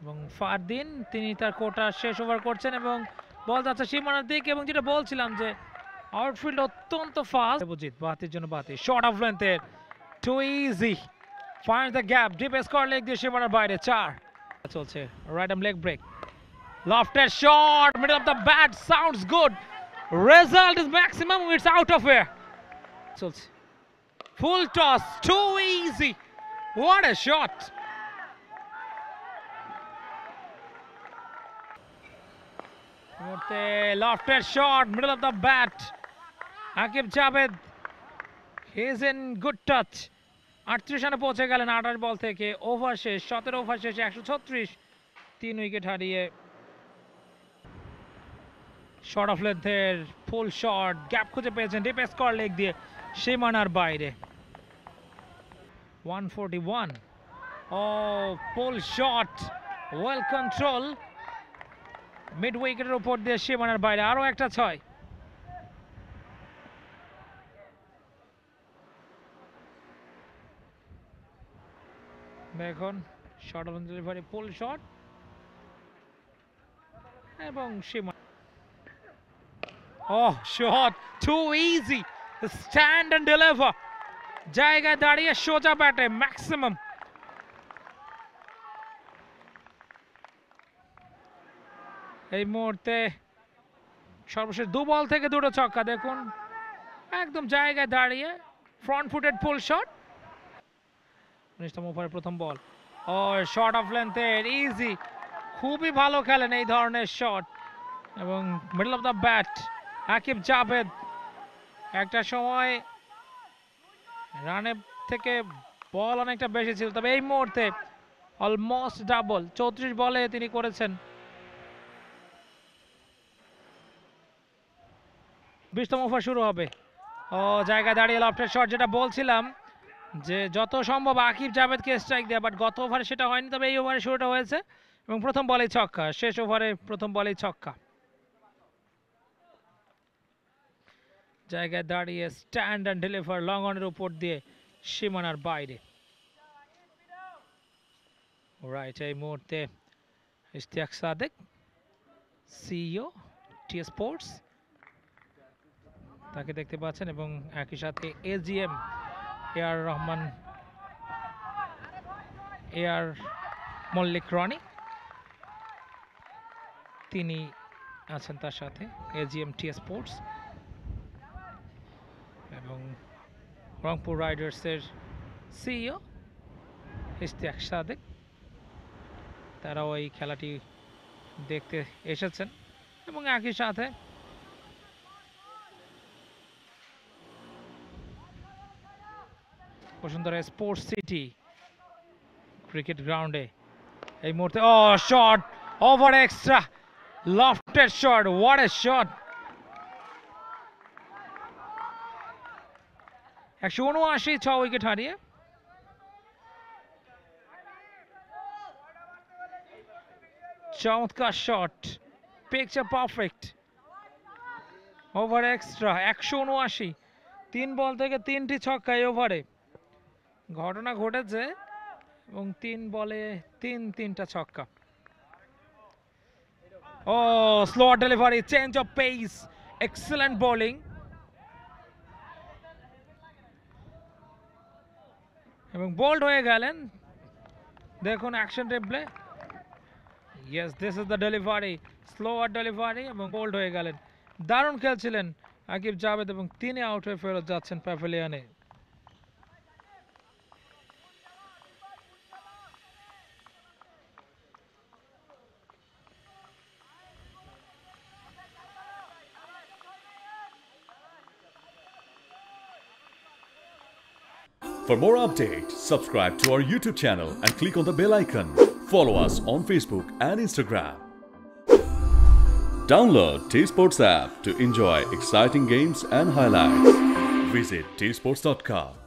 এবং ফারদিন তিনি তার কোটা শেষ ওভার করছেন এবং বল যাচ্ছে সীমানার দিকে এবং যেটা বলছিলাম যে আউটফিল্ড অত্যন্ত ফাস্ট। দেবজিৎ বাতির জন্য বাতি শর্ট অফ লেন্থের to easy find the gap deep square leg দিয়ে সীমানার বাইরে 4 চলছে right arm leg break lofted shot middle of the bat sounds good result is maximum it's out of air চলছে full toss too easy what a shot lofted shot middle of the bat Aqib Javed he's in good touch 38 রানে পৌঁছে গেলেন 28 বল থেকে over শেষ 17 over শেষে 136 3 wicket হারিয়ে short of লেন্থের full shot gap খুঁজে পেয়েছেন ডিপ স্কোয়ার লেগ দিয়ে সীমানার বাইরে 141 ও full shot well control mid উইকেটের উপর দিয়ে সীমানার বাইরে আরো একটা 6 দেখুন short on delivery full shot এবং সীমানা Oh, shot too easy. Stand and deliver. জায়গায় দাঁড়িয়ে সোজা ব্যাটে ম্যাক্সিমাম এই মুহূর্তে সর্বশেষ 2 বল থেকে 2টো ছক্কা দেখুন একদম জায়গায় দাঁড়িয়ে ফ্রন্ট ফুটেড ফুল শট 19তম ওভারের প্রথম বল ও শর্ট অফ লেন্থের ইজি খুবই ভালো খেলেন এই ধরনের শট এবং middle of the bat Aqib Javed একটা সময় রানের থেকে বল অনেকটা বেশি ছিল তবে এই মুহূর্তে অলমোস্ট ডাবল 34 বলে তিনি করেছেন 20তম ওভার শুরু হবে ও জায়গায় দাঁড়িয়ে লফটেড শট যেটা বলছিলাম যে যত সম্ভব আকিব জাভেদকে স্ট্রাইক দেয়া বাট গত ওভারে সেটা হয়নি তবে এই ওভারে শুরুটা হয়েছে এবং প্রথম বলেই ছক্কা শেষ ওভারে প্রথম বলেই ছক্কা জায়গায় দাঁড়িয়ে স্ট্যান্ড অ্যান্ড ডেলিভার লং অনের উপর দিয়ে সীমানার বাইরে রাইট এই মুহূর্তে Ishtiaq Sadek CEO T sports তাকে দেখতে পাচ্ছেন এবং একই সাথে AGM AR Rahman AR Mallik Roni তিনি আছেন তার সাথে এজিএম টি স্পোর্টস এবং রংপুর রাইডার্সের সিইও ইশতিয়াক সাদেক তারাও এই খেলাটি দেখতে এসেছেন এবং একই সাথে বসুন্ধরা স্পোর্টস সিটি ক্রিকেট গ্রাউন্ডে এই মুহূর্তে ও shot over extra lofted shot what a shot 179 6 wicket হারিয়ে চমৎকার shot picture perfect over extra 179 3 ball থেকে 3টি ছক্কা এই ওভারে ঘটনা ঘটেছে এবং 3 বলে 3টা ছক্কা ও slower delivery change of pace excellent bowling এবং বোল্ড হয়ে গেলেন দেখুন action replay yes this is the delivery slower delivery এবং বোল্ড হয়ে গেলেন দারুণ খেলছিলেন আকিব জাভেদ এবং তিনি আউট হয়ে ফেরত যাচ্ছেন প্যাভিলিয়নে For more updates, subscribe to our YouTube channel and click on the bell icon. Follow us on Facebook and Instagram. Download T-Sports app to enjoy exciting games and highlights. Visit tsports.com.